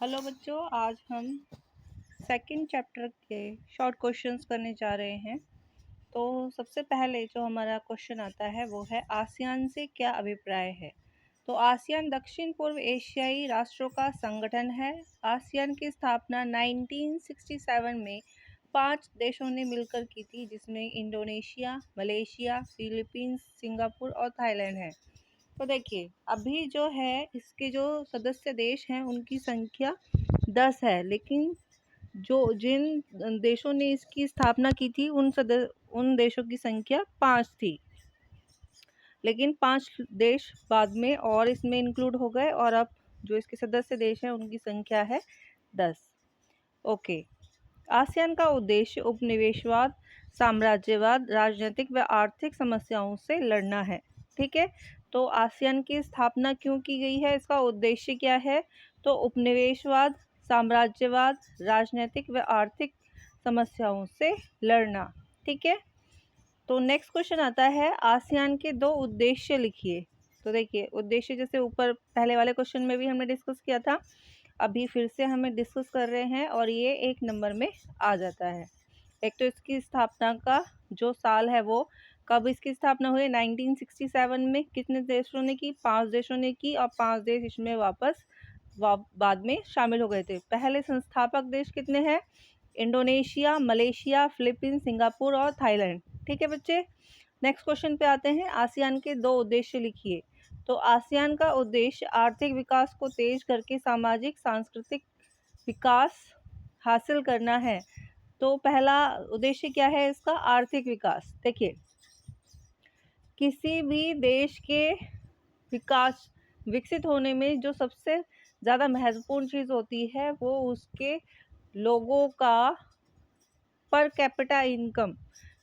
Hello बच्चों, आज हम सेकंड चैप्टर के शॉर्ट क्वेश्चंस करने जा रहे हैं। तो सबसे पहले जो हमारा क्वेश्चन आता है वो है आसियान से क्या अभिप्राय है। तो आसियान दक्षिण पूर्व एशियाई राष्ट्रों का संगठन है। आसियान की स्थापना 1967 में 5 देशों ने मिलकर की थी, जिसमें इंडोनेशिया, मलेशिया, फिलीपींस, सिंगापुर और थाईलैंड है। तो देखिए, अभी जो है इसके जो सदस्य देश हैं उनकी संख्या 10 है, लेकिन जिन देशों ने इसकी स्थापना की थी उन देशों की संख्या 5 थी, लेकिन 5 देश बाद में और इसमें इंक्लूड हो गए और अब जो इसके सदस्य देश हैं उनकी संख्या है 10। ओके। आसियान का उद्देश्य उपनिवेशवाद, साम्राज्यवाद, राजनीतिक व आर्थिक समस्याओं से लड़ना है। ठीक है, तो आसियान की स्थापना क्यों की गई है, इसका उद्देश्य क्या है? तो उपनिवेशवाद, साम्राज्यवाद, राजनीतिक व आर्थिक समस्याओं से लड़ना। ठीक है, तो नेक्स्ट क्वेश्चन आता है आसियान के 2 उद्देश्य लिखिए। तो देखिए, उद्देश्य जैसे ऊपर पहले वाले क्वेश्चन में भी हमने डिस्कस किया था, अभी फिर से हमें डिस्कस कर रहे हैं और ये 1 नंबर में आ जाता है। एक तो इसकी स्थापना का जो साल है वो कब इसकी स्थापना हुई, 1967 में। कितने देशों ने की? 5 देशों ने की और 5 देश इसमें वापस बाद में शामिल हो गए थे। पहले संस्थापक देश कितने हैं? इंडोनेशिया, मलेशिया, फिलीपींस, सिंगापुर और थाईलैंड। ठीक है बच्चे, नेक्स्ट क्वेश्चन पे आते हैं। आसियान के 2 उद्देश्य लिखिए। तो आसियान का उद्देश्य आर्थिक विकास को तेज करके सामाजिक सांस्कृतिक विकास हासिल करना है। तो पहला उद्देश्य क्या है इसका? आर्थिक विकास। देखिए, किसी भी देश के विकसित होने में जो सबसे ज़्यादा महत्वपूर्ण चीज़ होती है वो उसके लोगों का पर कैपिटा इनकम।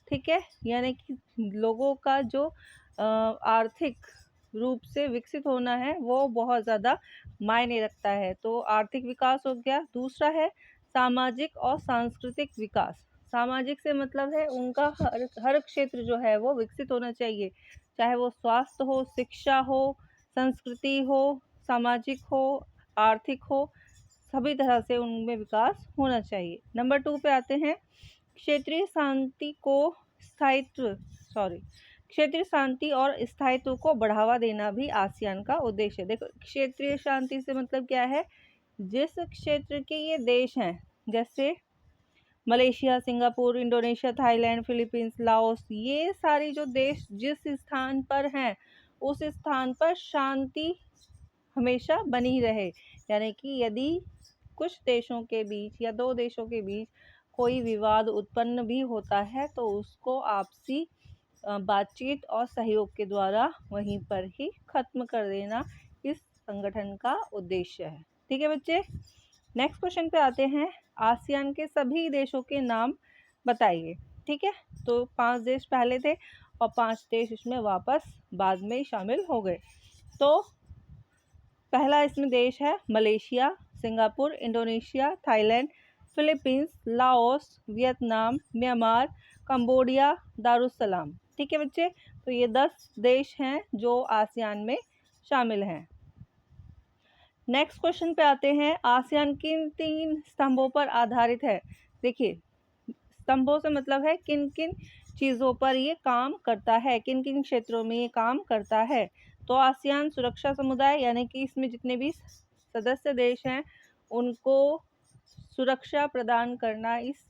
ठीक है, यानी कि लोगों का जो आर्थिक रूप से विकसित होना है वो बहुत ज़्यादा मायने रखता है। तो आर्थिक विकास हो गया। दूसरा है सामाजिक और सांस्कृतिक विकास। सामाजिक से मतलब है उनका हर क्षेत्र जो है वो विकसित होना चाहिए, चाहे वो स्वास्थ्य हो, शिक्षा हो, संस्कृति हो, सामाजिक हो, आर्थिक हो, सभी तरह से उनमें विकास होना चाहिए। नंबर 2 पे आते हैं। क्षेत्रीय शांति को क्षेत्रीय शांति और स्थायित्व को बढ़ावा देना भी आसियान का उद्देश्य है। देखो, क्षेत्रीय शांति से मतलब क्या है? जिस क्षेत्र के ये देश हैं, जैसे Malaysia, Singapore, Indonesia, Thailand, Philippines, Laos, ये सारी जो देश जिस स्थान पर हैं उस स्थान पर शांति हमेशा बनी रहे। यानी कि यदि कुछ देशों के बीच या 2 देशों के बीच कोई विवाद उत्पन्न भी होता है तो उसको आपसी बातचीत और सहयोग के द्वारा वहीं पर ही खत्म कर देना इस संगठन का उद्देश्य है। ठीक है बच्चे, नेक्स्ट क्वेश्चन पे आते हैं। आसियान के सभी देशों के नाम बताइए। ठीक है, तो 5 देश पहले थे और 5 देश इसमें वापस बाद में शामिल हो गए। तो पहला इसमें देश है Malaysia, Singapore, Indonesia, Thailand, Philippines, Laos, Vietnam, Myanmar, Cambodia, Darussalam. ठीक है बच्चे, तो ये 10 देश हैं जो आसियान में शामिल हैं। नेक्स्ट क्वेश्चन पे आते हैं। आसियान किन 3 स्तंभों पर आधारित है? देखिए, स्तंभों से मतलब है किन किन चीज़ों पर ये काम करता है, किन किन क्षेत्रों में ये काम करता है। तो आसियान सुरक्षा समुदाय, यानी कि इसमें जितने भी सदस्य देश हैं उनको सुरक्षा प्रदान करना इस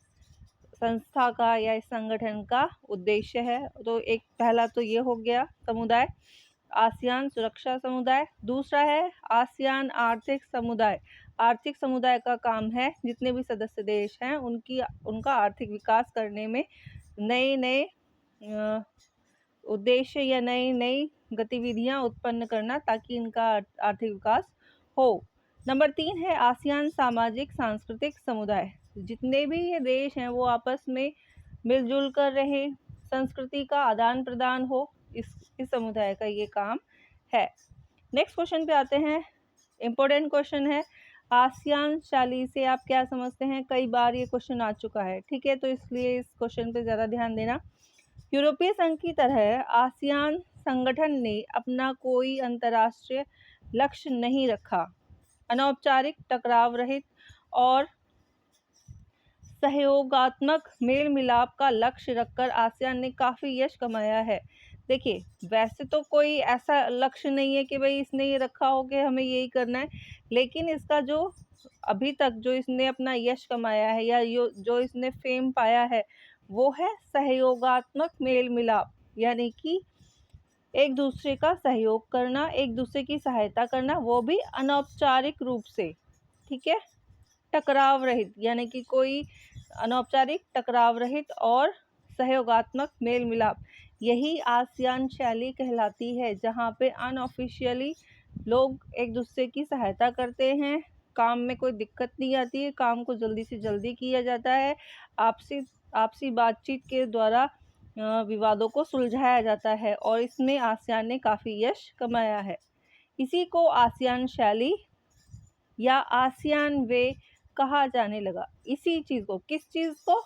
संस्था का या इस संगठन का उद्देश्य है। तो एक पहला तो ये हो गया समुदाय, आसियान सुरक्षा समुदाय। दूसरा है आसियान आर्थिक समुदाय। आर्थिक समुदाय का काम है जितने भी सदस्य देश हैं उनका आर्थिक विकास करने में नए नए उद्देश्य या नई नई गतिविधियां उत्पन्न करना, ताकि इनका आर्थिक विकास हो। नंबर 3 है आसियान सामाजिक सांस्कृतिक समुदाय। जितने भी ये देश हैं वो आपस में मिलजुल कर रहे, संस्कृति का आदान प्रदान हो, इस समुदाय का ये काम है। नेक्स्ट क्वेश्चन पे आते हैं। इम्पोर्टेंट क्वेश्चन है, आसियान शैली से आप क्या समझते हैं? कई बार ये क्वेश्चन आ चुका है। ठीक है, तो इसलिए इस क्वेश्चन पे ज़्यादा ध्यान देना। यूरोपीय संघ की तरह आसियान संगठन ने अपना कोई अंतर्राष्ट्रीय लक्ष्य नहीं रखा। अनौपचारिक, टकराव रहित और सहयोगात्मक मेल मिलाप का लक्ष्य रखकर आसियान ने काफ़ी यश कमाया है। देखिए, वैसे तो कोई ऐसा लक्ष्य नहीं है कि भाई इसने ये रखा हो कि हमें यही करना है, लेकिन इसका जो अभी तक जो इसने अपना यश कमाया है या जो इसने फेम पाया है, वो है सहयोगात्मक मेल मिलाप, यानी कि एक दूसरे का सहयोग करना, एक दूसरे की सहायता करना, वो भी अनौपचारिक रूप से, ठीक है। टकराव रहित, यानी कि कोई अनौपचारिक, टकराव रहित और सहयोगात्मक मेल मिलाप, यही आसियान शैली कहलाती है, जहाँ पे अनऑफिशियली लोग एक दूसरे की सहायता करते हैं, काम में कोई दिक्कत नहीं आती है, काम को जल्दी से जल्दी किया जाता है, आपसी आपसी बातचीत के द्वारा विवादों को सुलझाया जाता है, और इसमें आसियान ने काफ़ी यश कमाया है। इसी को आसियान शैली या आसियान वे कहा जाने लगा। इसी चीज़ को, किस चीज़ को?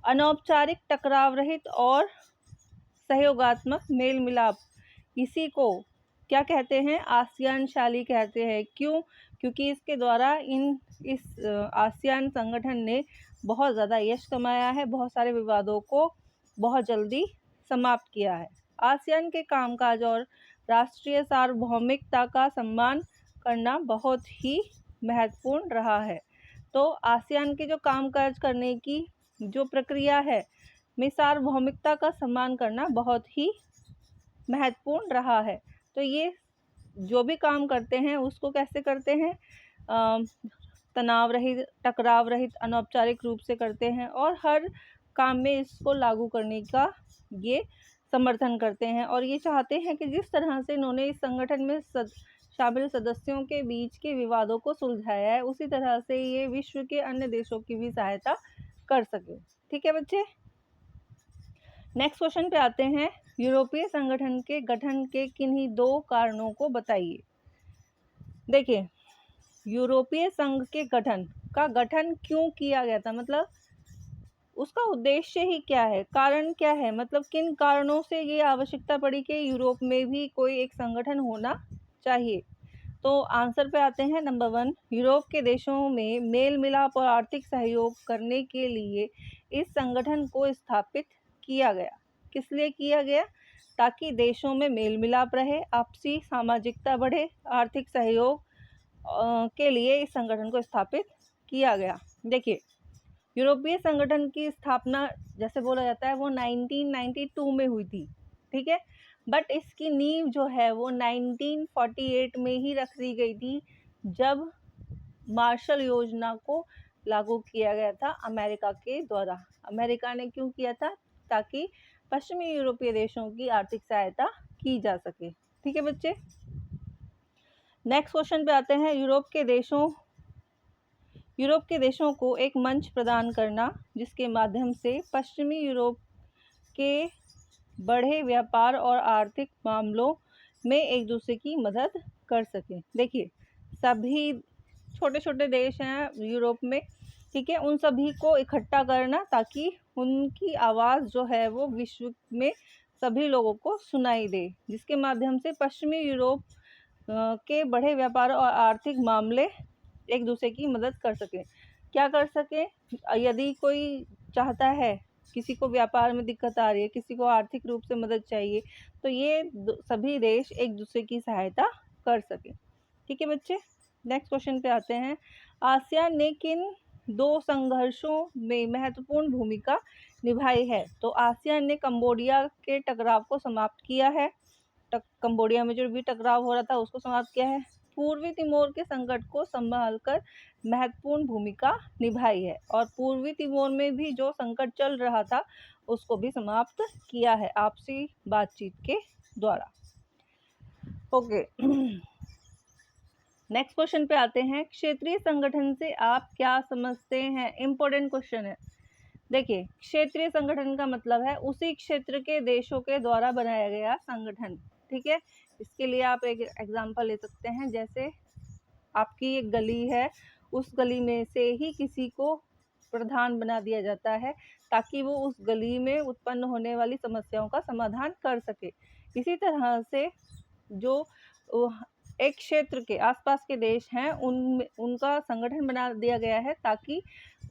अनौपचारिक, टकराव रहित और सहयोगात्मक मेल मिलाप, इसी को क्या कहते हैं? आसियान शैली कहते हैं। क्यों? क्योंकि इसके द्वारा इस आसियान संगठन ने बहुत ज़्यादा यश कमाया है, बहुत सारे विवादों को बहुत जल्दी समाप्त किया है। आसियान के कामकाज और राष्ट्रीय सार्वभौमिकता का सम्मान करना बहुत ही महत्वपूर्ण रहा है। तो आसियान के जो कामकाज करने की जो प्रक्रिया है में सार्वभौमिकता का सम्मान करना बहुत ही महत्वपूर्ण रहा है। तो ये जो भी काम करते हैं उसको कैसे करते हैं? तनाव रहित, टकराव रहित, अनौपचारिक रूप से करते हैं, और हर काम में इसको लागू करने का ये समर्थन करते हैं, और ये चाहते हैं कि जिस तरह से इन्होंने इस संगठन में शामिल सदस्यों के बीच के विवादों को सुलझाया है, उसी तरह से ये विश्व के अन्य देशों की भी सहायता कर सके। ठीक है बच्चे, नेक्स्ट क्वेश्चन पे आते हैं। यूरोपीय संगठन के गठन के किन्हीं दो कारणों को बताइए। देखिए, यूरोपीय संघ के गठन क्यों किया गया था, मतलब उसका उद्देश्य ही क्या है, कारण क्या है, मतलब किन कारणों से ये आवश्यकता पड़ी कि यूरोप में भी कोई एक संगठन होना चाहिए। तो आंसर पे आते हैं। नंबर 1, यूरोप के देशों में मेल मिलाप और आर्थिक सहयोग करने के लिए इस संगठन को स्थापित किया गया। किस लिए किया गया? ताकि देशों में मेल मिलाप रहे, आपसी सामाजिकता बढ़े, आर्थिक सहयोग के लिए इस संगठन को स्थापित किया गया। देखिए, यूरोपीय संगठन की स्थापना जैसे बोला जाता है वो 1992 में हुई थी, ठीक है, बट इसकी नींव जो है वो 1948 में ही रख दी गई थी, जब मार्शल योजना को लागू किया गया था अमेरिका के द्वारा। अमेरिका ने क्यों किया था? ताकि पश्चिमी यूरोपीय देशों की आर्थिक सहायता की जा सके। ठीक है बच्चे, नेक्स्ट क्वेश्चन पे आते हैं। यूरोप के देशों को एक मंच प्रदान करना जिसके माध्यम से पश्चिमी यूरोप के बढ़े व्यापार और आर्थिक मामलों में एक दूसरे की मदद कर सकें। देखिए, सभी छोटे छोटे देश हैं यूरोप में, ठीक है, उन सभी को इकट्ठा करना ताकि उनकी आवाज़ जो है वो विश्व में सभी लोगों को सुनाई दे, जिसके माध्यम से पश्चिमी यूरोप के बढ़े व्यापार और आर्थिक मामले एक दूसरे की मदद कर सकें। क्या कर सकें? यदि कोई चाहता है, किसी को व्यापार में दिक्कत आ रही है, किसी को आर्थिक रूप से मदद चाहिए, तो ये सभी देश एक दूसरे की सहायता कर सकें। ठीक है बच्चे, नेक्स्ट क्वेश्चन पे आते हैं। आसियान ने किन दो संघर्षों में महत्वपूर्ण भूमिका निभाई है? तो आसियान ने कंबोडिया के टकराव को समाप्त किया है, कंबोडिया में जो भी टकराव हो रहा था उसको समाप्त किया है। पूर्वी तिमोर के संकट को संभालकर महत्वपूर्ण भूमिका निभाई है, और पूर्वी तिमोर में भी जो संकट चल रहा था उसको भी समाप्त किया है आपसी बातचीत के द्वारा। ओके, नेक्स्ट क्वेश्चन पे आते हैं। क्षेत्रीय संगठन से आप क्या समझते हैं? इंपॉर्टेंट क्वेश्चन है। देखिए, क्षेत्रीय संगठन का मतलब है उसी क्षेत्र के देशों के द्वारा बनाया गया संगठन। ठीक है, इसके लिए आप एक एग्जांपल ले सकते हैं, जैसे आपकी एक गली है, उस गली में से ही किसी को प्रधान बना दिया जाता है ताकि वो उस गली में उत्पन्न होने वाली समस्याओं का समाधान कर सके। इसी तरह से जो एक क्षेत्र के आसपास के देश हैं उनका संगठन बना दिया गया है ताकि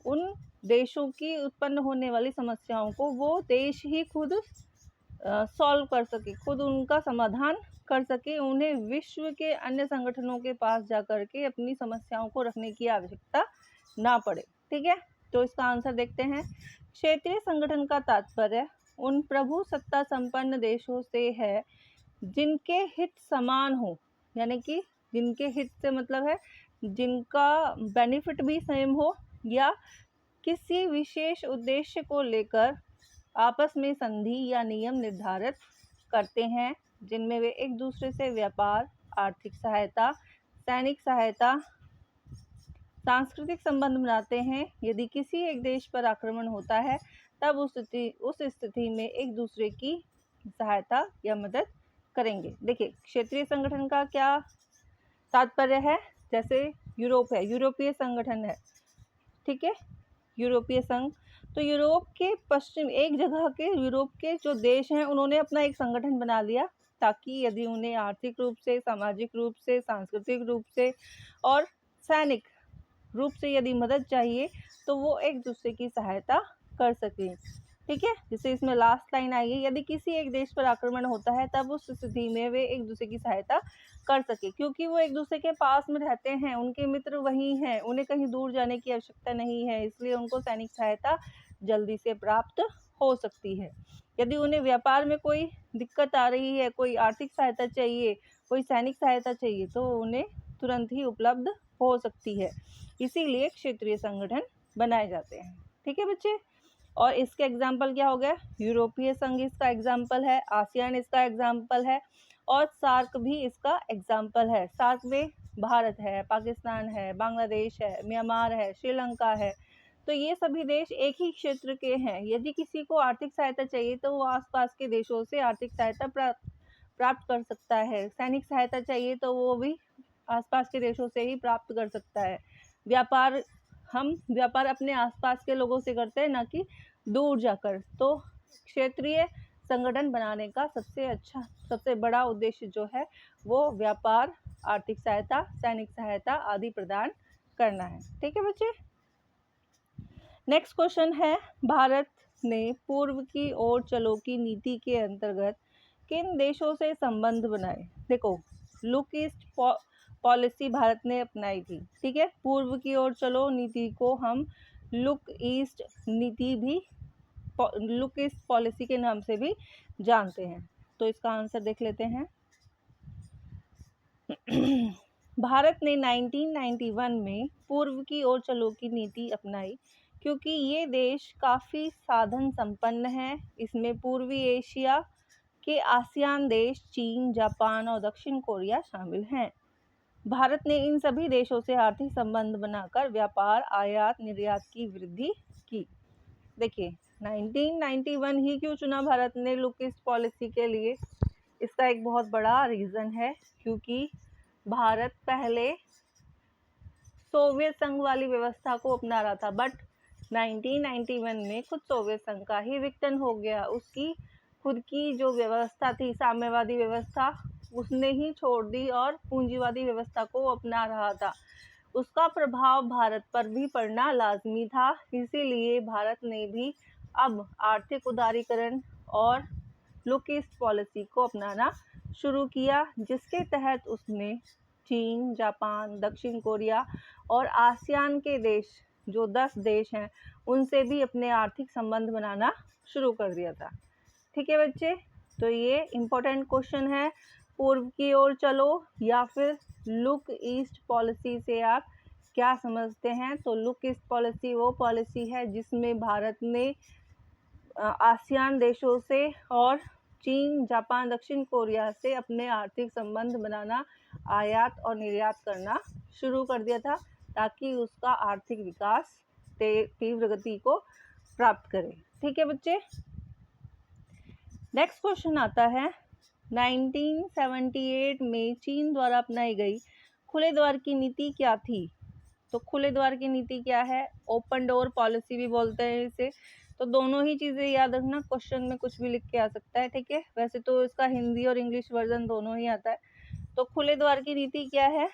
उन देशों की उत्पन्न होने वाली समस्याओं को वो देश ही खुद सॉल्व कर सके, खुद उनका समाधान कर सके। उन्हें विश्व के अन्य संगठनों के पास जाकर के अपनी समस्याओं को रखने की आवश्यकता ना पड़े। ठीक है, तो इसका आंसर देखते हैं। क्षेत्रीय संगठन का तात्पर्य उन प्रभु सत्ता संपन्न देशों से है जिनके हित समान हो, यानी कि जिनके हित से मतलब है जिनका बेनिफिट भी सेम हो, या किसी विशेष उद्देश्य को लेकर आपस में संधि या नियम निर्धारित करते हैं, जिनमें वे एक दूसरे से व्यापार, आर्थिक सहायता, सैनिक सहायता, सांस्कृतिक संबंध बनाते हैं। यदि किसी एक देश पर आक्रमण होता है तब उस स्थिति में एक दूसरे की सहायता या मदद करेंगे। देखिए, क्षेत्रीय संगठन का क्या तात्पर्य है? जैसे यूरोप है, यूरोपीय संगठन है, ठीक है, यूरोपीय संघ। तो यूरोप के पश्चिम एक जगह के यूरोप के जो देश हैं उन्होंने अपना एक संगठन बना लिया ताकि यदि उन्हें आर्थिक रूप से, सामाजिक रूप से, सांस्कृतिक रूप से और सैनिक रूप से यदि मदद चाहिए तो वो एक दूसरे की सहायता कर सके। ठीक है, जैसे इसमें लास्ट लाइन आई है, यदि किसी एक देश पर आक्रमण होता है तब उस स्थिति में वे एक दूसरे की सहायता कर सके, क्योंकि वो एक दूसरे के पास में रहते हैं, उनके मित्र वही हैं, उन्हें कहीं दूर जाने की आवश्यकता नहीं है, इसलिए उनको सैनिक सहायता जल्दी से प्राप्त हो सकती है। यदि उन्हें व्यापार में कोई दिक्कत आ रही है, कोई आर्थिक सहायता चाहिए, कोई सैनिक सहायता चाहिए, तो उन्हें तुरंत ही उपलब्ध हो सकती है। इसीलिए क्षेत्रीय संगठन बनाए जाते हैं। ठीक है बच्चे, और इसके एग्जाम्पल क्या हो गया? यूरोपीय संघ इसका एग्जाम्पल है, आसियान इसका एग्जाम्पल है, और सार्क भी इसका एग्जाम्पल है। सार्क में भारत है, पाकिस्तान है, बांग्लादेश है, म्यांमार है, श्रीलंका है। तो ये सभी देश एक ही क्षेत्र के हैं। यदि किसी को आर्थिक सहायता चाहिए तो वो आसपास के देशों से आर्थिक सहायता प्राप्त कर सकता है। सैनिक सहायता चाहिए तो वो भी आसपास के देशों से ही प्राप्त कर सकता है। हम व्यापार अपने आसपास के लोगों से करते हैं, ना कि दूर जाकर। तो क्षेत्रीय संगठन बनाने का सबसे बड़ा उद्देश्य जो है वो व्यापार, आर्थिक सहायता, सैनिक सहायता आदि प्रदान करना है। ठीक है बच्चे, नेक्स्ट क्वेश्चन है, भारत ने पूर्व की ओर चलो की नीति के अंतर्गत किन देशों से संबंध बनाए? देखो, लुक ईस्ट पॉलिसी भारत ने अपनाई थी। ठीक है, पूर्व की ओर चलो नीति को हम लुक ईस्ट पॉलिसी के नाम से भी जानते हैं। तो इसका आंसर देख लेते हैं। भारत ने 1991 में पूर्व की ओर चलो की नीति अपनाई क्योंकि ये देश काफ़ी साधन संपन्न है। इसमें पूर्वी एशिया के आसियान देश, चीन, जापान और दक्षिण कोरिया शामिल हैं। भारत ने इन सभी देशों से आर्थिक संबंध बनाकर व्यापार, आयात निर्यात की वृद्धि की। देखिए, 1991 ही क्यों चुना भारत ने लुक ईस्ट पॉलिसी के लिए? इसका एक बहुत बड़ा रीज़न है, क्योंकि भारत पहले सोवियत संघ वाली व्यवस्था को अपना रहा था, बट 1991 में खुद सोवियत संघ का ही विघटन हो गया। उसकी खुद की जो व्यवस्था थी, साम्यवादी व्यवस्था, उसने ही छोड़ दी और पूंजीवादी व्यवस्था को अपना रहा था। उसका प्रभाव भारत पर भी पड़ना लाजमी था। इसीलिए भारत ने भी अब आर्थिक उदारीकरण और लुक ईस्ट पॉलिसी को अपनाना शुरू किया, जिसके तहत उसने चीन, जापान, दक्षिण कोरिया और आसियान के देश, जो 10 देश हैं, उनसे भी अपने आर्थिक संबंध बनाना शुरू कर दिया था। ठीक है बच्चे, तो ये इम्पोर्टेंट क्वेश्चन है। पूर्व की ओर चलो या फिर लुक ईस्ट पॉलिसी से आप क्या समझते हैं? तो लुक ईस्ट पॉलिसी वो पॉलिसी है जिसमें भारत ने आसियान देशों से और चीन, जापान, दक्षिण कोरिया से अपने आर्थिक संबंध बनाना, आयात और निर्यात करना शुरू कर दिया था ताकि उसका आर्थिक विकास तीव्र गति को प्राप्त करे। ठीक है बच्चे, नेक्स्ट क्वेश्चन आता है, 1978 में चीन द्वारा अपनाई गई खुले द्वार की नीति क्या थी? तो खुले द्वार की नीति क्या है? ओपन डोर पॉलिसी भी बोलते हैं इसे। तो दोनों ही चीज़ें याद रखना, क्वेश्चन में कुछ भी लिख के आ सकता है। ठीक है, वैसे तो इसका हिंदी और इंग्लिश वर्जन दोनों ही आता है, तो खुले द्वार की नीति क्या है?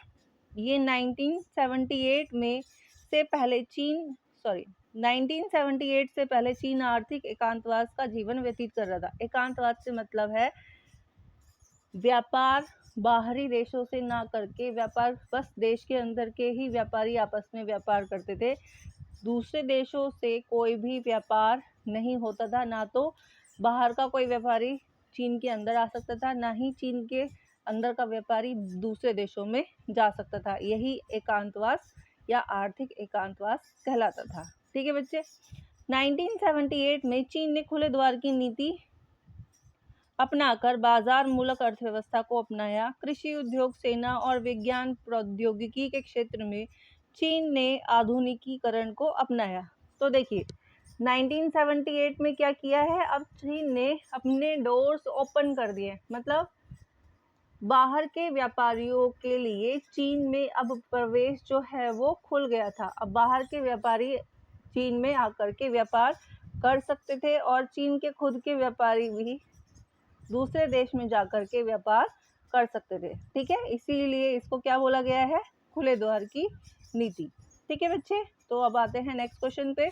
ये 1978 में से पहले 1978 से पहले चीन आर्थिक एकांतवास का जीवन व्यतीत कर रहा था। एकांतवास से मतलब है व्यापार बाहरी देशों से ना करके व्यापार बस देश के अंदर के ही व्यापारी आपस में व्यापार करते थे। दूसरे देशों से कोई भी व्यापार नहीं होता था, ना तो बाहर का कोई व्यापारी चीन के अंदर आ सकता था, ना ही चीन के अंदर का व्यापारी दूसरे देशों में जा सकता था। यही एकांतवास या आर्थिक एकांतवास कहलाता था। ठीक है बच्चे। 1978 में चीन ने खुले द्वार की नीति अपनाकर बाजार मूलक अर्थव्यवस्था को अपनाया। कृषि, उद्योग, सेना और विज्ञान प्रौद्योगिकी के क्षेत्र में चीन ने आधुनिकीकरण को अपनाया। तो देखिए 1978 में क्या किया है, अब चीन ने अपने डोर्स ओपन कर दिए, मतलब बाहर के व्यापारियों के लिए चीन में अब प्रवेश जो है वो खुल गया था। अब बाहर के व्यापारी चीन में आकर के व्यापार कर सकते थे और चीन के खुद के व्यापारी भी दूसरे देश में जाकर के व्यापार कर सकते थे। ठीक है, इसीलिए इसको क्या बोला गया है? खुले द्वार की नीति। ठीक है बच्चे, तो अब आते हैं नेक्स्ट क्वेश्चन पे।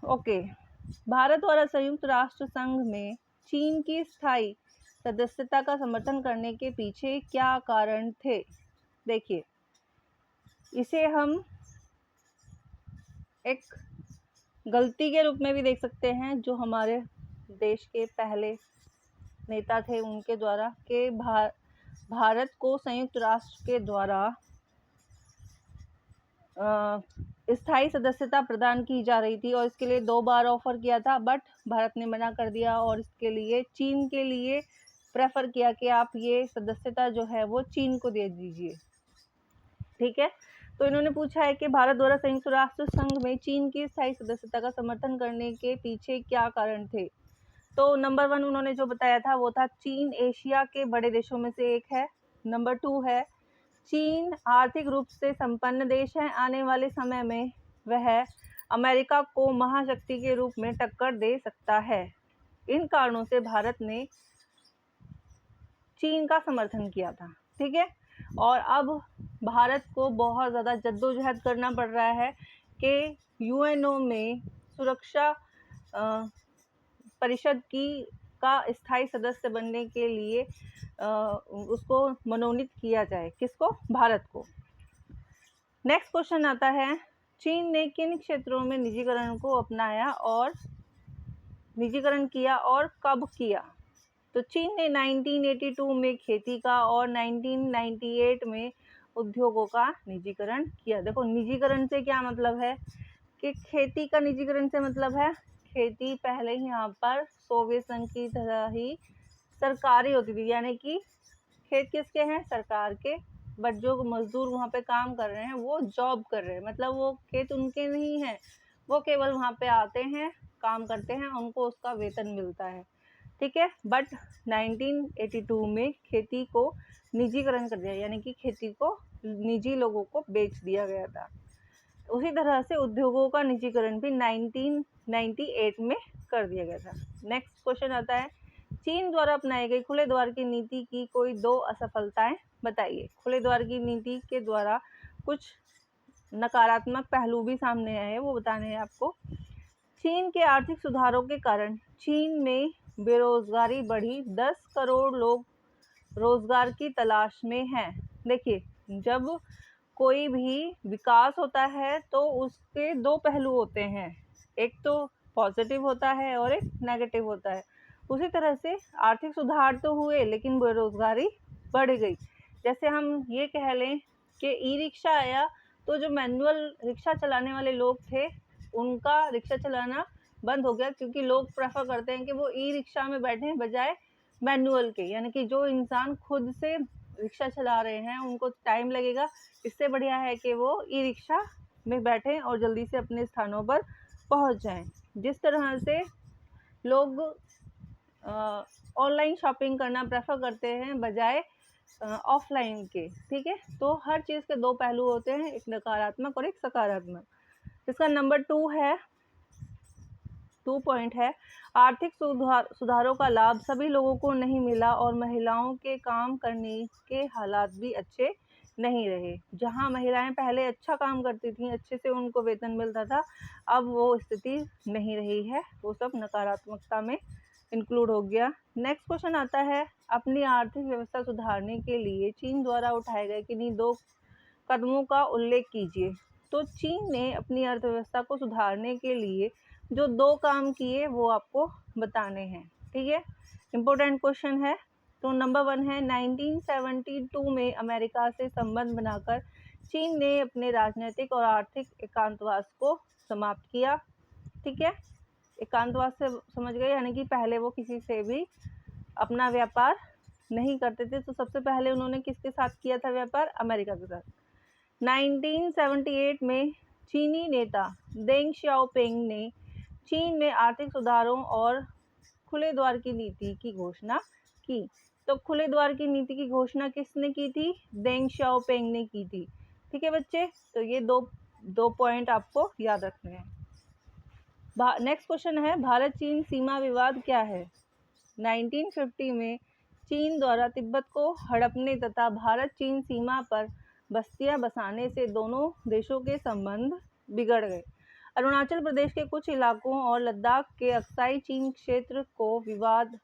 ओके, भारत द्वारा संयुक्त राष्ट्र संघ में चीन की स्थायी सदस्यता का समर्थन करने के पीछे क्या कारण थे? देखिए, इसे हम एक गलती के रूप में भी देख सकते हैं, जो हमारे देश के पहले नेता थे उनके द्वारा, कि भारत को संयुक्त राष्ट्र के द्वारा स्थायी सदस्यता प्रदान की जा रही थी और इसके लिए 2 बार ऑफर किया था, बट भारत ने मना कर दिया और इसके लिए चीन के लिए प्रेफर किया कि आप ये सदस्यता जो है वो चीन को दे दीजिए। ठीक है, तो इन्होंने पूछा है कि भारत द्वारा संयुक्त राष्ट्र संघ में चीन की स्थायी सदस्यता का समर्थन करने के पीछे क्या कारण थे? तो नंबर 1 उन्होंने जो बताया था वो था चीन एशिया के बड़े देशों में से एक है। नंबर 2 है चीन आर्थिक रूप से संपन्न देश है, आने वाले समय में वह अमेरिका को महाशक्ति के रूप में टक्कर दे सकता है। इन कारणों से भारत ने चीन का समर्थन किया था। ठीक है, और अब भारत को बहुत ज़्यादा जद्दोजहद करना पड़ रहा है कि यूएनओ में सुरक्षा परिषद का स्थायी सदस्य बनने के लिए उसको मनोनीत किया जाए। किसको? भारत को। नेक्स्ट क्वेश्चन आता है, चीन ने किन क्षेत्रों में निजीकरण को अपनाया और निजीकरण किया और कब किया? तो चीन ने 1982 में खेती का और 1998 में उद्योगों का निजीकरण किया। देखो, निजीकरण से क्या मतलब है कि खेती का निजीकरण से मतलब है खेती पहले यहाँ पर सोवियत संघ की तरह ही सरकारी होती थी, यानी कि खेत किसके हैं? सरकार के, बट जो मजदूर वहाँ पे काम कर रहे हैं वो जॉब कर रहे हैं, मतलब वो खेत उनके नहीं है, वो केवल वहाँ पे आते हैं, काम करते हैं, उनको उसका वेतन मिलता है। ठीक है, बट 1982 में खेती को निजीकरण कर दिया, यानी कि खेती को निजी लोगों को बेच दिया गया था। उसी तरह से उद्योगों का निजीकरण भी 1998 में कर दिया गया था। नेक्स्ट क्वेश्चन आता है, चीन द्वारा अपनाई गई खुले द्वार की नीति की कोई 2 असफलताएं बताइए। खुले द्वार की नीति के द्वारा कुछ नकारात्मक पहलू भी सामने आए हैं, वो बताने हैं आपको। चीन के आर्थिक सुधारों के कारण चीन में बेरोजगारी बढ़ी, 10 करोड़ लोग रोजगार की तलाश में हैं। देखिए, जब कोई भी विकास होता है तो उसके 2 पहलू होते हैं, एक तो पॉजिटिव होता है और एक नेगेटिव होता है। उसी तरह से आर्थिक सुधार तो हुए लेकिन बेरोजगारी बढ़ गई। जैसे हम ये कह लें कि ई रिक्शा आया तो जो मैनुअल रिक्शा चलाने वाले लोग थे उनका रिक्शा चलाना बंद हो गया, क्योंकि लोग प्रेफर करते हैं कि वो ई रिक्शा में बैठें बजाय मैनुअल के, यानी कि जो इंसान खुद से रिक्शा चला रहे हैं उनको टाइम लगेगा, इससे बढ़िया है कि वो ई रिक्शा में बैठें और जल्दी से अपने स्थानों पर पहुंच जाएं। जिस तरह से लोग ऑनलाइन शॉपिंग करना प्रेफर करते हैं बजाय ऑफलाइन के। ठीक है, तो हर चीज़ के 2 पहलू होते हैं, एक नकारात्मक और एक सकारात्मक। इसका नंबर 2 है 2 पॉइंट है, आर्थिक सुधारों का लाभ सभी लोगों को नहीं मिला और महिलाओं के काम करने के हालात भी अच्छे नहीं रहे। जहां महिलाएं पहले अच्छा काम करती थीं, अच्छे से उनको वेतन मिलता था, अब वो स्थिति नहीं रही है, वो सब नकारात्मकता में इंक्लूड हो गया। नेक्स्ट क्वेश्चन आता है, अपनी आर्थिक व्यवस्था सुधारने के लिए चीन द्वारा उठाए गए किन्हीं 2 कदमों का उल्लेख कीजिए। तो चीन ने अपनी अर्थव्यवस्था को सुधारने के लिए जो 2 काम किए वो आपको बताने हैं, ठीक है। इम्पोर्टेंट क्वेश्चन है। तो नंबर 1 है, 1972 में अमेरिका से संबंध बनाकर चीन ने अपने राजनीतिक और आर्थिक एकांतवास को समाप्त किया, ठीक है। एकांतवास से समझ गए, यानी कि पहले वो किसी से भी अपना व्यापार नहीं करते थे। तो सबसे पहले उन्होंने किसके साथ किया था व्यापार? अमेरिका के साथ। 1978 में चीनी नेता देंग शाओपिंग ने चीन में आर्थिक सुधारों और खुले द्वार की नीति की घोषणा की। तो खुले द्वार की नीति की घोषणा किसने की थी? देंग शाओपिंग ने की थी, ठीक है बच्चे। तो ये दो पॉइंट आपको याद रखने हैं। नेक्स्ट क्वेश्चन है, भारत चीन सीमा विवाद क्या है? 1950 में चीन द्वारा तिब्बत को हड़पने तथा भारत चीन सीमा पर बस्तियां बसाने से दोनों देशों के संबंध बिगड़ गए। अरुणाचल प्रदेश के कुछ इलाकों और लद्दाख के अक्साई चीन क्षेत्र को विवाद